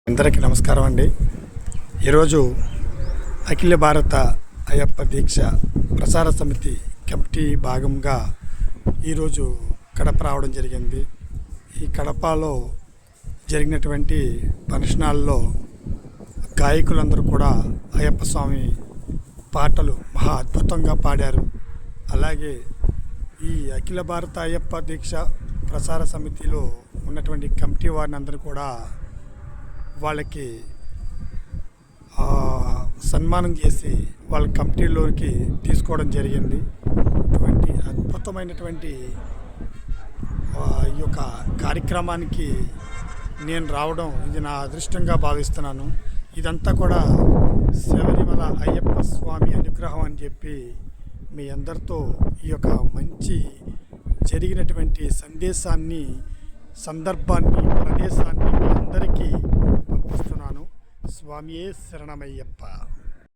అందరికీ నమస్కారం అండి. ఈరోజు అఖిల భారత అయ్యప్ప దీక్ష ప్రచార సమితి కమిటీ భాగంగా ఈరోజు కడప రావడం జరిగింది. ఈ కడపలో జరిగినటువంటి ఫంక్షనాల్లో గాయకులందరూ కూడా అయ్యప్ప స్వామి పాటలు మహా అద్భుతంగా పాడారు. అలాగే ఈ అఖిల భారత అయ్యప్ప దీక్ష ప్రచార సమితిలో ఉన్నటువంటి కమిటీ వారిని అందరూ కూడా వాళ్ళకి సన్మానం చేసి వాళ్ళ కమిటీలోకి తీసుకోవడం జరిగింది. ఇటువంటి అద్భుతమైనటువంటి ఈ యొక్క కార్యక్రమానికి నేను రావడం ఇది నా అదృష్టంగా భావిస్తున్నాను. ఇదంతా కూడా శబరిమల అయ్యప్ప స్వామి అనుగ్రహం అని చెప్పి మీ అందరితో ఈ యొక్క మంచి జరిగినటువంటి సందేశాన్ని, సందర్భాన్ని, ప్రదేశాన్ని మీ అందరికీ పంపిస్తున్నాను. స్వామియే శరణమయ్యప్ప.